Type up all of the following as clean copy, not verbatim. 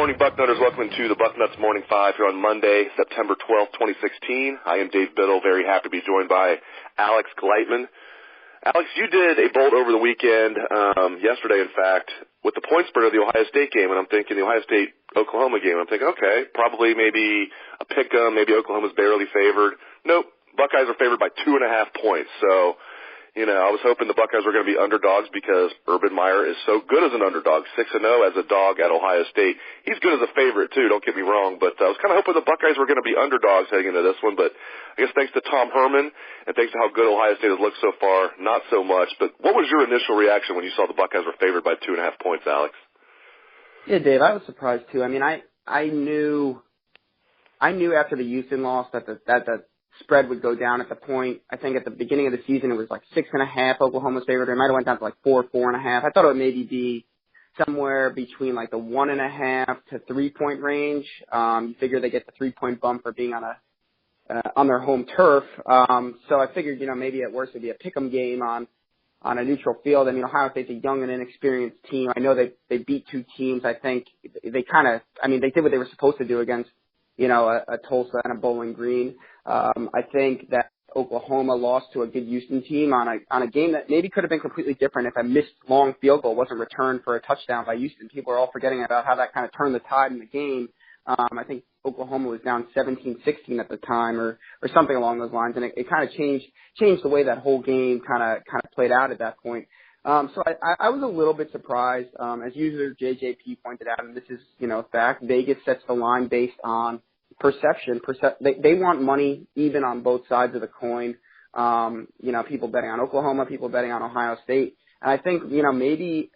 morning, Bucknutters. Welcome to the Bucknuts Morning Five here on Monday, September 12th, 2016. I am Dave Biddle, very happy to be joined by Alex Gleitman. Alex, you did a bold over the weekend, yesterday, in fact, with the point spread of the Ohio State game, and I'm thinking the Ohio State-Oklahoma game. I'm thinking, okay, probably maybe a pick-em, maybe Oklahoma's barely favored. Nope, Buckeyes are favored by 2.5 points, so... I was hoping the Buckeyes were going to be underdogs because Urban Meyer is so good as an underdog, 6-0 as a dog at Ohio State. He's good as a favorite, too, don't get me wrong, but I was kind of hoping the Buckeyes were going to be underdogs heading into this one, but I guess thanks to Tom Herman and thanks to how good Ohio State has looked so far, not so much. But what was your initial reaction when you saw the Buckeyes were favored by 2.5 points, Alex? Yeah, Dave, I was surprised, too. I mean, I knew after the Houston loss that the spread would go down at the point. I think at the beginning of the season it was like 6.5 Oklahoma's favorite. It might have went down to like 4.5. I thought it would maybe be somewhere between like the 1.5 to 3 point range. You figure they get the 3 point bump for being on their home turf. So I figured, maybe at worst it'd be a pick'em game on a neutral field. I mean, Ohio State's a young and inexperienced team. I know they beat two teams. I think they did what they were supposed to do against, a Tulsa and a Bowling Green. I think that Oklahoma lost to a good Houston team on a game that maybe could have been completely different if a missed long field goal wasn't returned for a touchdown by Houston. People are all forgetting about how that kind of turned the tide in the game. I think Oklahoma was down 17-16 at the time or something along those lines, and it kind of changed the way that whole game kind of played out at that point. So I was a little bit surprised. As user JJP pointed out, and this is, fact, Vegas sets the line based on perception. They want money even on both sides of the coin. People betting on Oklahoma, people betting on Ohio State. And I think, maybe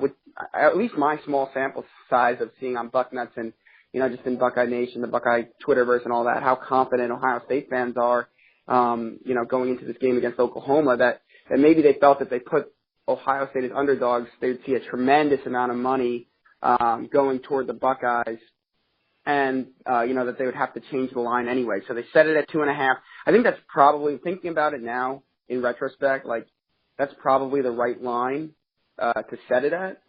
with at least my small sample size of seeing on Bucknuts and, just in Buckeye Nation, the Buckeye Twitterverse and all that, how confident Ohio State fans are, going into this game against Oklahoma, that maybe they felt that they put Ohio State as underdogs, they would see a tremendous amount of money going toward the Buckeyes. And, that they would have to change the line anyway. So they set it at 2.5. I think that's probably, thinking about it now in retrospect, that's probably the right line to set it at,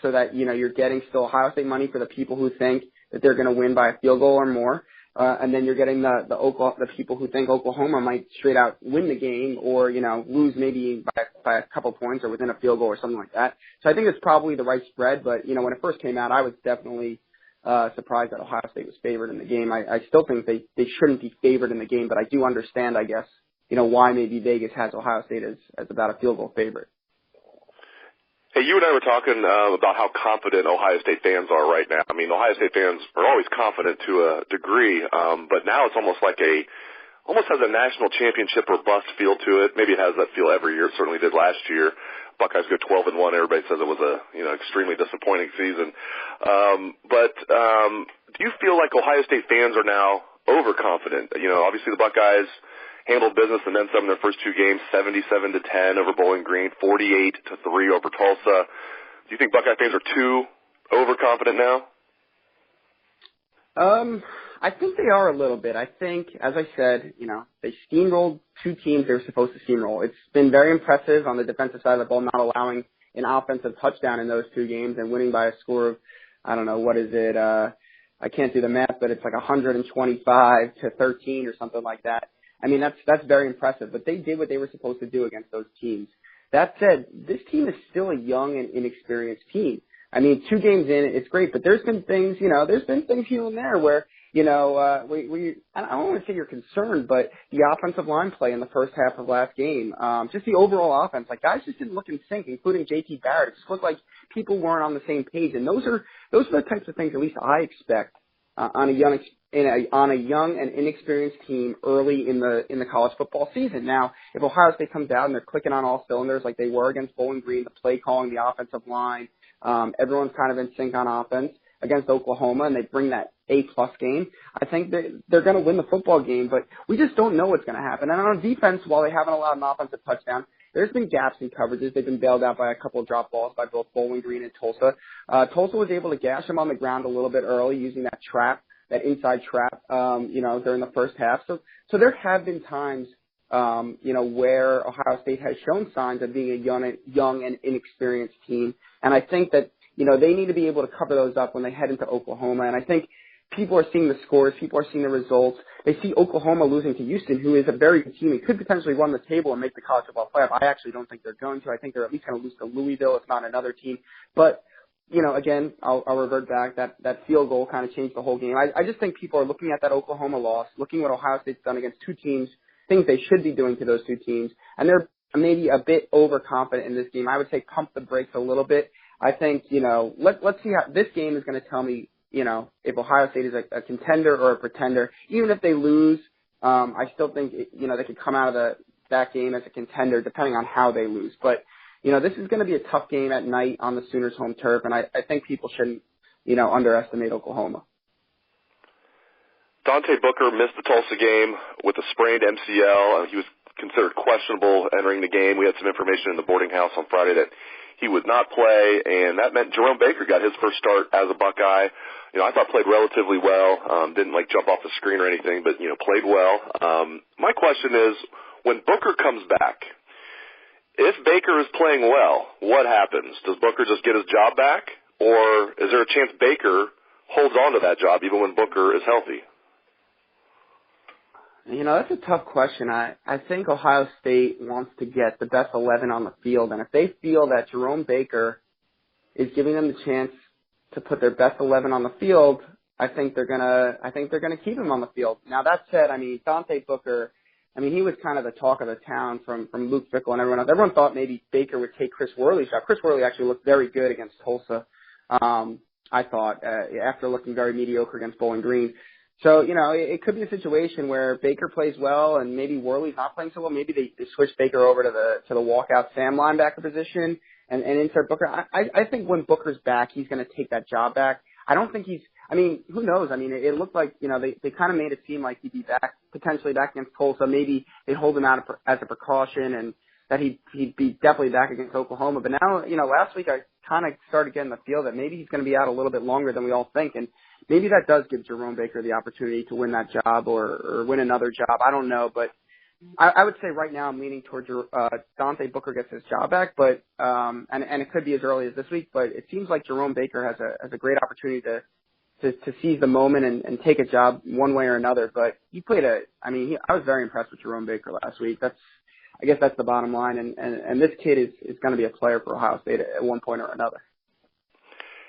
so that, you're getting still Ohio State money for the people who think that they're going to win by a field goal or more. And then you're getting the people who think Oklahoma might straight out win the game or, lose maybe by a couple points or within a field goal or something like that. So I think it's probably the right spread. But, when it first came out, I was definitely surprised that Ohio State was favored in the game. I still think they shouldn't be favored in the game, but I do understand, I guess, why maybe Vegas has Ohio State as about a field goal favorite. Hey, you and I were talking about how confident Ohio State fans are right now. I mean, Ohio State fans are always confident to a degree, but now it's almost like almost has a national championship or bust feel to it. Maybe it has that feel every year. It certainly did last year. Buckeyes go 12-1. Everybody says it was a extremely disappointing season. But do you feel like Ohio State fans are now overconfident? Obviously the Buckeyes handled business and then some in their first two games, 77-10 over Bowling Green, 48-3 over Tulsa. Do you think Buckeye fans are too overconfident now? I think they are a little bit. I think, as I said, they steamrolled two teams they were supposed to steamroll. It's been very impressive on the defensive side of the ball, not allowing an offensive touchdown in those two games and winning by a score of, I don't know, what is it? I can't do the math, but it's like 125-13 or something like that. I mean, that's very impressive. But they did what they were supposed to do against those teams. That said, this team is still a young and inexperienced team. I mean, 2 games in, it's great, but there's been things, here and there where, I don't want to say you're concerned, but the offensive line play in the first half of last game, just the overall offense, guys just didn't look in sync, including JT Barrett. It just looked like people weren't on the same page, and those are the types of things at least I expect on a young and inexperienced team early in the college football season. Now, if Ohio State comes out and they're clicking on all cylinders like they were against Bowling Green, the play calling, the offensive line, everyone's kind of in sync on offense against Oklahoma, and they bring that A-plus game, I think they're going to win the football game, but we just don't know what's going to happen. And on defense, while they haven't allowed an offensive touchdown, there's been gaps in coverages. They've been bailed out by a couple of drop balls by both Bowling Green and Tulsa. Tulsa was able to gash them on the ground a little bit early using that trap, that inside trap, during the first half. So there have been times, where Ohio State has shown signs of being a young and inexperienced team. And I think that, they need to be able to cover those up when they head into Oklahoma. And I think people are seeing the scores. People are seeing the results. They see Oklahoma losing to Houston, who is a very good team. It could potentially run the table and make the college football playoff. I actually don't think they're going to. I think they're at least going to lose to Louisville, if not another team. But, again, I'll revert back. That field goal kind of changed the whole game. I just think people are looking at that Oklahoma loss, looking at what Ohio State's done against two teams, things they should be doing to those two teams, and they're maybe a bit overconfident in this game. I would say pump the brakes a little bit. I think, let's see how this game is going to tell me, if Ohio State is a contender or a pretender. Even if they lose, I still think, they could come out of that game as a contender depending on how they lose. But, this is going to be a tough game at night on the Sooners' home turf, and I think people shouldn't, underestimate Oklahoma. Dante Booker missed the Tulsa game with a sprained MCL. He was considered questionable entering the game. We had some information in the boarding house on Friday that he would not play, and that meant Jerome Baker got his first start as a Buckeye. I thought played relatively well. Didn't jump off the screen or anything, but played well. My question is, when Booker comes back, if Baker is playing well, what happens? Does Booker just get his job back, or is there a chance Baker holds on to that job even when Booker is healthy? That's a tough question. I think Ohio State wants to get the best 11 on the field, and if they feel that Jerome Baker is giving them the chance to put their best 11 on the field, I think they're gonna keep him on the field. Now that said, Dante Booker, he was kind of the talk of the town from Luke Fickell and everyone else. Everyone thought maybe Baker would take Chris Worley's job. Chris Worley actually looked very good against Tulsa. I thought after looking very mediocre against Bowling Green. So, it could be a situation where Baker plays well and maybe Worley's not playing so well. Maybe they switch Baker over to the walkout Sam linebacker position and insert Booker. I think when Booker's back, he's going to take that job back. I don't think who knows? It looked like, they kind of made it seem like he'd be potentially back against Tulsa. Maybe they'd hold him out as a precaution and that he'd be definitely back against Oklahoma. But now, last week I kind of started getting the feel that maybe he's going to be out a little bit longer than we all think. And maybe that does give Jerome Baker the opportunity to win that job or win another job. I don't know, but I would say right now I'm leaning towards Dante Booker gets his job back, but and it could be as early as this week. But it seems like Jerome Baker has a great opportunity to seize the moment and take a job one way or another. But he played I was very impressed with Jerome Baker last week. I guess that's the bottom line. And this kid is going to be a player for Ohio State at one point or another.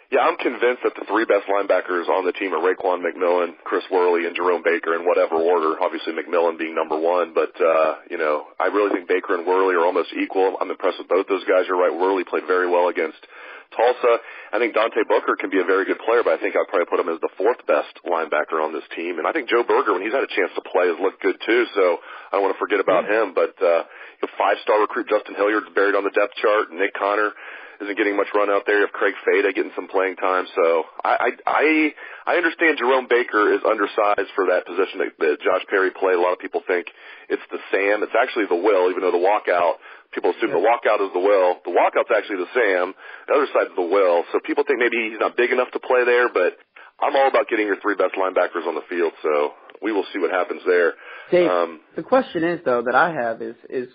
Yeah, I'm convinced that the three best linebackers on the team are Raekwon McMillan, Chris Worley, and Jerome Baker in whatever order, obviously McMillan being number one. But, I really think Baker and Worley are almost equal. I'm impressed with both those guys. You're right, Worley played very well against Tulsa. I think Dante Booker can be a very good player, but I think I'd probably put him as the fourth best linebacker on this team. And I think Joe Berger, when he's had a chance to play, has looked good too, so I don't want to forget about him. But five-star recruit Justin Hilliard's buried on the depth chart. Nick Connor isn't getting much run out there. You have Craig Fada getting some playing time. So I understand Jerome Baker is undersized for that position that Josh Perry played. A lot of people think it's the Sam. It's actually the Will, even though the walkout, people assume the walkout is the Will. The walkout's actually the Sam. The other side's the Will. So people think maybe he's not big enough to play there, but I'm all about getting your three best linebackers on the field. So we will see what happens there. Dave, the question is, though, that I have is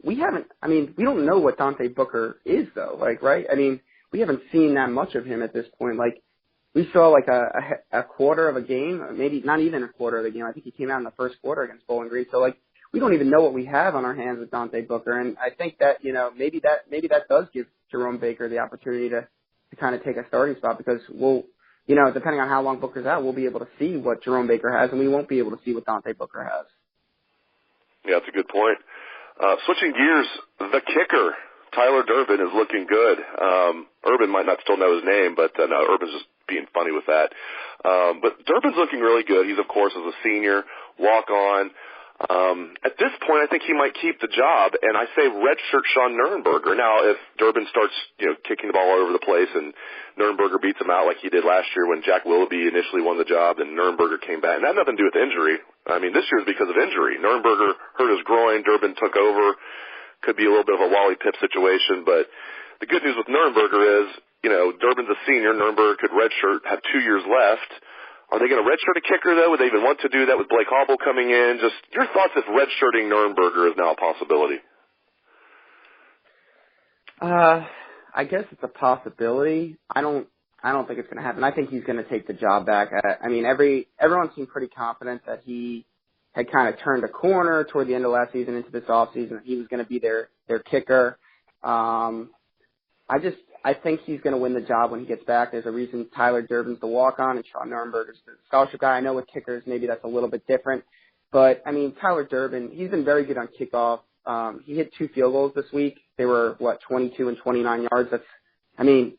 we don't know what Dante Booker is, though, right? We haven't seen that much of him at this point. We saw a quarter of a game, maybe not even a quarter of the game. I think he came out in the first quarter against Bowling Green. So, we don't even know what we have on our hands with Dante Booker. And I think that, maybe that does give Jerome Baker the opportunity to kind of take a starting spot because depending on how long Booker's out, we'll be able to see what Jerome Baker has, and we won't be able to see what Dante Booker has. Yeah, that's a good point. Switching gears, the kicker, Tyler Durbin, is looking good. Urban might not still know his name, but no, Urban's just being funny with that. But Durbin's looking really good. He's, of course, as a senior, walk-on. At this point, I think he might keep the job, and I say redshirt Sean Nuernberger. Now, if Durbin starts, kicking the ball all over the place and Nuernberger beats him out like he did last year when Jack Willoughby initially won the job and Nuernberger came back, and that had nothing to do with injury. This year is because of injury. Nuernberger hurt his groin. Durbin took over. Could be a little bit of a Wally Pipp situation, but the good news with Nuernberger is, Durbin's a senior. Nuernberger could redshirt, have 2 years left. Are they going to redshirt a kicker, though? Would they even want to do that with Blake Hobble coming in? Just your thoughts if redshirting Nuernberger is now a possibility. I guess it's a possibility. I don't think it's going to happen. I think he's going to take the job back. I mean, everyone seemed pretty confident that he had kind of turned a corner toward the end of last season into this offseason. He was going to be their kicker. I think he's going to win the job when he gets back. There's a reason Tyler Durbin's the walk-on and Sean Nuernberger's the scholarship guy. I know with kickers, maybe that's a little bit different. But, I mean, Tyler Durbin, he's been very good on kickoff. He hit 2 field goals this week. They were, 22 and 29 yards.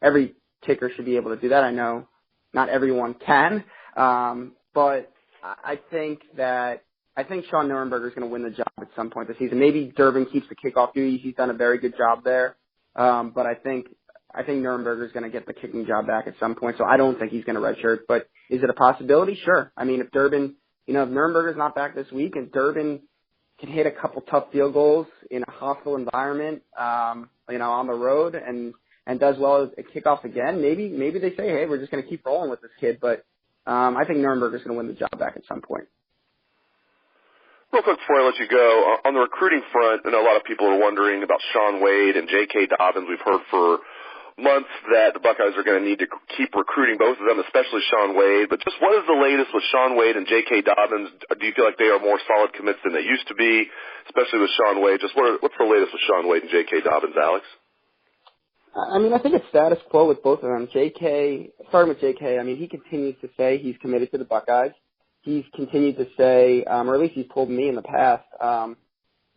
Every kicker should be able to do that. I know not everyone can. But I think Sean Nuernberger is going to win the job at some point this season. Maybe Durbin keeps the kickoff duty. He's done a very good job there. But I think Nuernberger is going to get the kicking job back at some point. So I don't think he's going to redshirt. But is it a possibility? Sure. I mean, if Nuernberger's not back this week and Durbin can hit a couple tough field goals in a hostile environment, on the road and does well at kickoffs again, maybe they say, hey, we're just going to keep rolling with this kid. But I think Nuernberger's going to win the job back at some point. Real quick before I let you go, on the recruiting front, I know a lot of people are wondering about Shaun Wade and J.K. Dobbins. We've heard for months that the Buckeyes are going to need to keep recruiting both of them, especially Shaun Wade. But just what is the latest with Shaun Wade and J.K. Dobbins? Do you feel like they are more solid commits than they used to be, especially with Shaun Wade? Just what's the latest with Shaun Wade and J.K. Dobbins, Alex? I mean, I think it's status quo with both of them. Starting with J.K., I mean, he continues to say he's committed to the Buckeyes. He's continued to say, or at least he's told me in the past,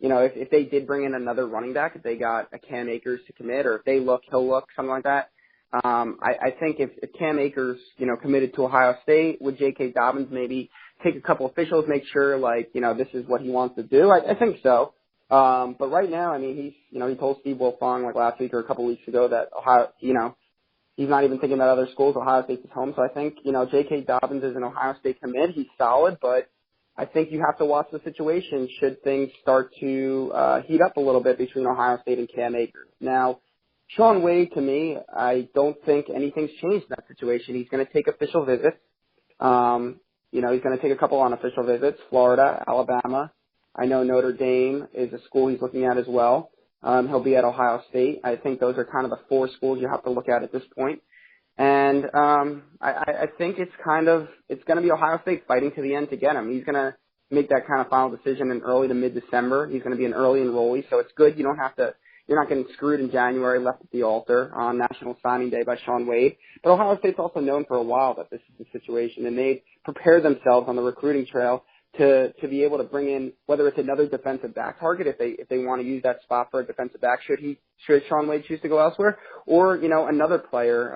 if they did bring in another running back, if they got a Cam Akers to commit, or if they look, he'll look, something like that. I think if Cam Akers, committed to Ohio State, would J.K. Dobbins maybe take a couple officials, make sure, this is what he wants to do? I think so. But right now, I mean, he told Steve Wilfong last week or a couple weeks ago that Ohio, he's not even thinking about other schools. Ohio State's his home. So I think, J.K. Dobbins is an Ohio State commit. He's solid, but I think you have to watch the situation should things start to heat up a little bit between Ohio State and Cam Akers. Now, Shaun Wade, to me, I don't think anything's changed in that situation. He's going to take official visits. He's going to take a couple unofficial visits, Florida, Alabama. I know Notre Dame is a school he's looking at as well. He'll be at Ohio State. I think those are kind of the 4 schools you have to look at this point. And I think it's going to be Ohio State fighting to the end to get him. He's going to make that kind of final decision in early to mid-December. He's going to be an early enrollee, so it's good. You're not getting screwed in January, left at the altar on National Signing Day by Shaun Wade. But Ohio State's also known for a while that this is the situation, and they've prepared themselves on the recruiting trail to be able to bring in, whether it's another defensive back target, if they want to use that spot for a defensive back, should Shaun Wade choose to go elsewhere, or, another player,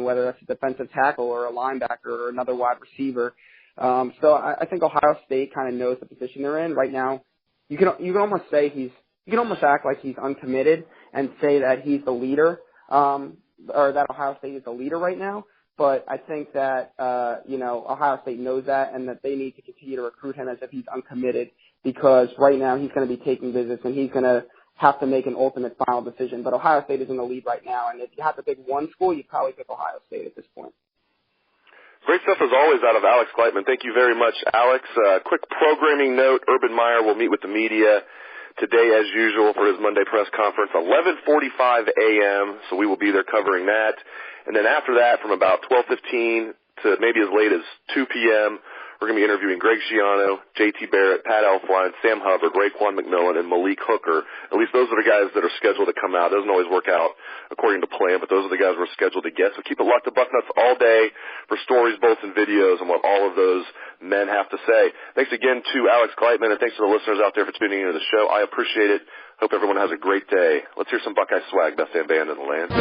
whether that's a defensive tackle or a linebacker or another wide receiver. So I think Ohio State kind of knows the position they're in right now. You can almost act like he's uncommitted and say that he's the leader, or that Ohio State is the leader right now. But I think that, Ohio State knows that and that they need to continue to recruit him as if he's uncommitted, because right now he's going to be taking visits and he's going to have to make an ultimate final decision. But Ohio State is in the lead right now, and if you have to pick one school, you'd probably pick Ohio State at this point. Great stuff as always out of Alex Gleitman. Thank you very much, Alex. Quick programming note, Urban Meyer will meet with the media today as usual for his Monday press conference, 11:45 a.m., so we will be there covering that. And then after that, from about 12:15 to maybe as late as 2 p.m., we're going to be interviewing Greg Schiano, J.T. Barrett, Pat Elflein, Sam Hubbard, Raekwon McMillan, and Malik Hooker. At least those are the guys that are scheduled to come out. It doesn't always work out according to plan, but those are the guys we're scheduled to get. So keep it locked to Bucknuts all day for stories, bolts, and videos on what all of those men have to say. Thanks again to Alex Gleitman, and thanks to the listeners out there for tuning into the show. I appreciate it. Hope everyone has a great day. Let's hear some Buckeye swag, best damn band in the land.